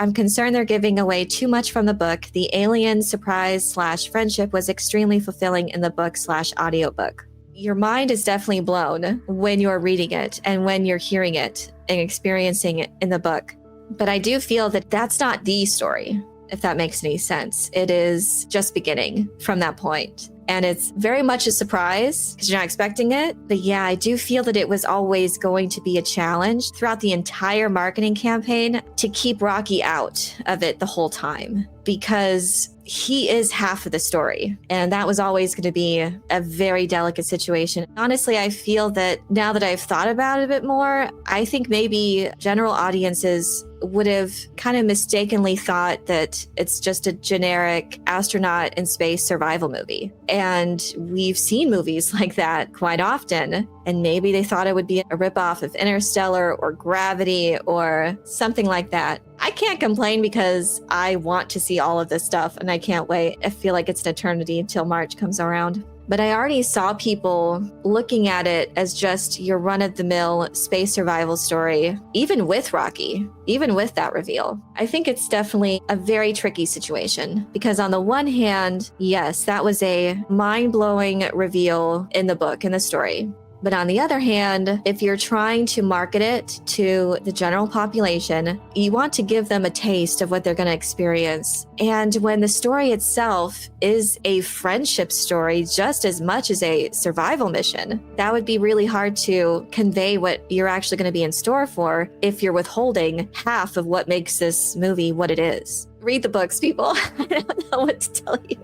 I'm concerned they're giving away too much from the book. The alien surprise/friendship was extremely fulfilling in the book/audiobook. Your mind is definitely blown when you're reading it and when you're hearing it and experiencing it in the book. But I do feel that that's not the story, if that makes any sense. It is just beginning from that point. And it's very much a surprise because you're not expecting it. But yeah, I do feel that it was always going to be a challenge throughout the entire marketing campaign to keep Rocky out of it the whole time, because he is half of the story. And that was always going to be a very delicate situation. Honestly, I feel that now that I've thought about it a bit more, I think maybe general audiences would have kind of mistakenly thought that it's just a generic astronaut in space survival movie. And we've seen movies like that quite often. And maybe they thought it would be a ripoff of Interstellar or Gravity or something like that. I can't complain because I want to see all of this stuff and I can't wait. I feel like it's an eternity until March comes around. But I already saw people looking at it as just your run-of-the-mill space survival story, even with Rocky, even with that reveal. I think it's definitely a very tricky situation because on the one hand, yes, that was a mind-blowing reveal in the book, in the story. But on the other hand, if you're trying to market it to the general population, you want to give them a taste of what they're going to experience. And when the story itself is a friendship story just as much as a survival mission, that would be really hard to convey what you're actually going to be in store for if you're withholding half of what makes this movie what it is. Read the books, people. I don't know what to tell you.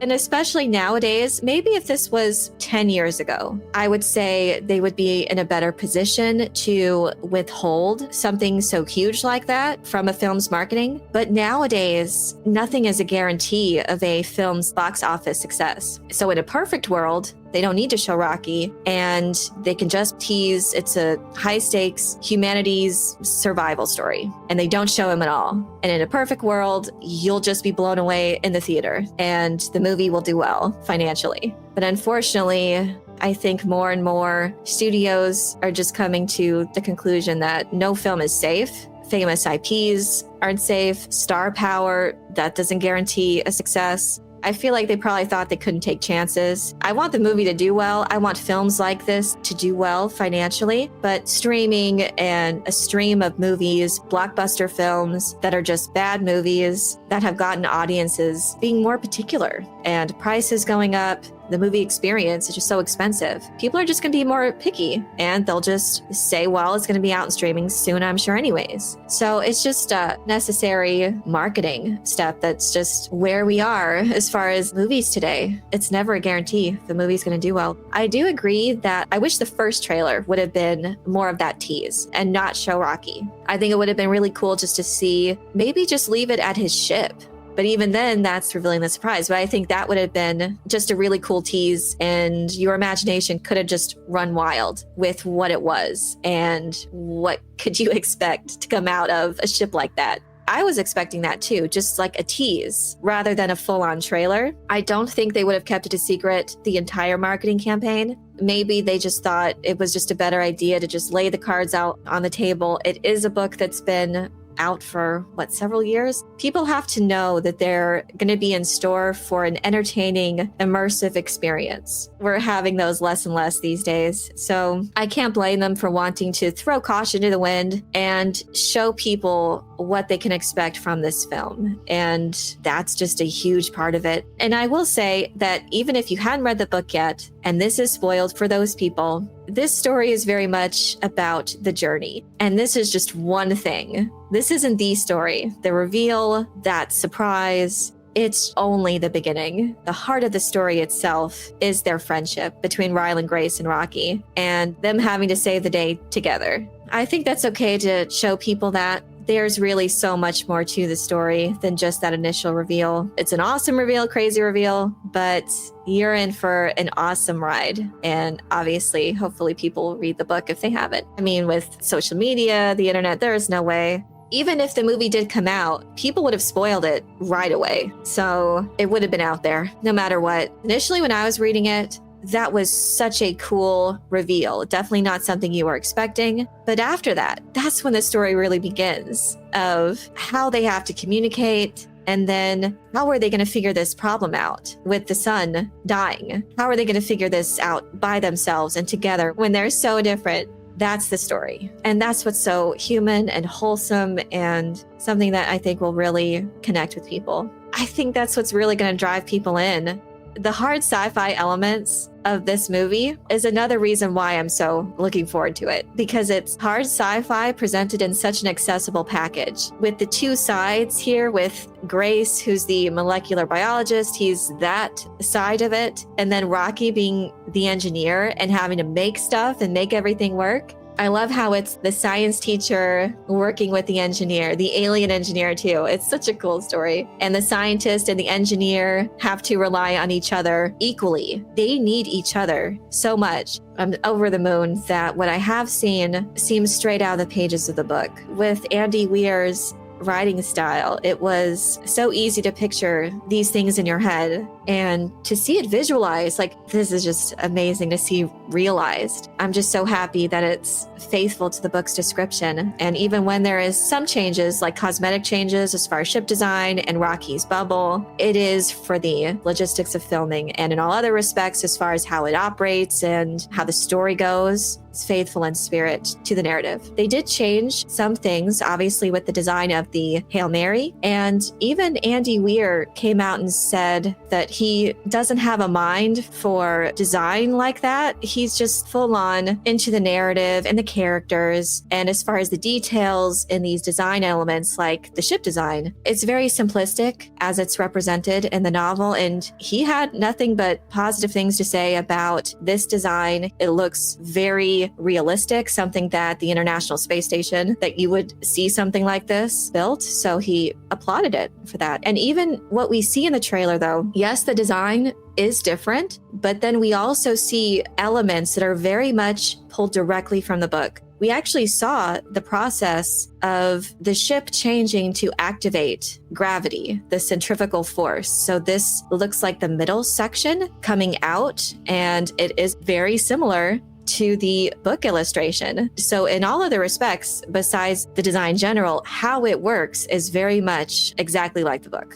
And especially nowadays, maybe if this was 10 years ago, I would say they would be in a better position to withhold something so huge like that from a film's marketing. But nowadays, nothing is a guarantee of a film's box office success. So in a perfect world, they don't need to show Rocky and they can just tease it's a high stakes humanities survival story and they don't show him at all. And in a perfect world, you'll just be blown away in the theater and the movie will do well financially. But unfortunately, I think more and more studios are just coming to the conclusion that no film is safe. Famous IPs aren't safe. Star power, that doesn't guarantee a success. I feel like they probably thought they couldn't take chances. I want the movie to do well. I want films like this to do well financially, but streaming and a stream of movies, blockbuster films that are just bad movies that have gotten audiences being more particular and prices going up. The movie experience is just so expensive. People are just going to be more picky and they'll just say, well, it's going to be out in streaming soon, I'm sure anyways. So it's just a necessary marketing step. That's just where we are as far as movies today. It's never a guarantee the movie's going to do well. I do agree that I wish the first trailer would have been more of that tease and not show Rocky. I think it would have been really cool just to see, maybe just leave it at his ship. But even then, that's revealing the surprise. But I think that would have been just a really cool tease and your imagination could have just run wild with what it was and what could you expect to come out of a ship like that. I was expecting that too, just like a tease rather than a full-on trailer. I don't think they would have kept it a secret the entire marketing campaign. Maybe they just thought it was just a better idea to just lay the cards out on the table. It is a book that's been out for several years. People have to know that they're going to be in store for an entertaining, immersive experience. We're having those less and less these days. So I can't blame them for wanting to throw caution to the wind and show people what they can expect from this film. And that's just a huge part of it. And I will say that even if you hadn't read the book yet, and this is spoiled for those people, this story is very much about the journey. And this is just one thing. This isn't the story. The reveal, that surprise, it's only the beginning. The heart of the story itself is their friendship between Ryland Grace and Rocky and them having to save the day together. I think that's okay to show people that there's really so much more to the story than just that initial reveal. It's an awesome reveal, crazy reveal, but you're in for an awesome ride. And obviously, hopefully people will read the book if they haven't. I mean, with social media, the internet, there is no way. Even if the movie did come out, people would have spoiled it right away. So it would have been out there no matter what. Initially, when I was reading it, that was such a cool reveal. Definitely not something you were expecting. But after that, that's when the story really begins of how they have to communicate. And then how are they going to figure this problem out with the son dying? How are they going to figure this out by themselves and together when they're so different? That's the story. And that's what's so human and wholesome and something that I think will really connect with people. I think that's what's really going to drive people in. The hard sci-fi elements of this movie is another reason why I'm so looking forward to it, because it's hard sci-fi presented in such an accessible package with the two sides here, with Grace, who's the molecular biologist, he's that side of it, and then Rocky being the engineer and having to make stuff and make everything work. I love how it's the science teacher working with the engineer, the alien engineer too. It's such a cool story. And the scientist and the engineer have to rely on each other equally. They need each other so much. I'm over the moon that what I have seen seems straight out of the pages of the book. With Andy Weir's writing style, it was so easy to picture these things in your head and to see it visualized. Like, this is just amazing to see realized. I'm just so happy that it's faithful to the book's description. And even when there is some changes, like cosmetic changes as far as ship design and Rocky's bubble, it is for the logistics of filming. And in all other respects, as far as how it operates and how the story goes, it's faithful in spirit to the narrative. They did change some things, obviously, with the design of the Hail Mary. And even Andy Weir came out and said that he doesn't have a mind for design like that. He's just full on into the narrative and the characters. And as far as the details in these design elements, like the ship design, it's very simplistic as it's represented in the novel. And he had nothing but positive things to say about this design. It looks very realistic, something that the International Space Station, that you would see something like this built. So he applauded it for that. And even what we see in the trailer, though, yes, the design is different, but then we also see elements that are very much pulled directly from the book. We actually saw the process of the ship changing to activate gravity, the centrifugal force. So this looks like the middle section coming out, and it is very similar to the book illustration. So in all other respects, besides the design general, how it works is very much exactly like the book.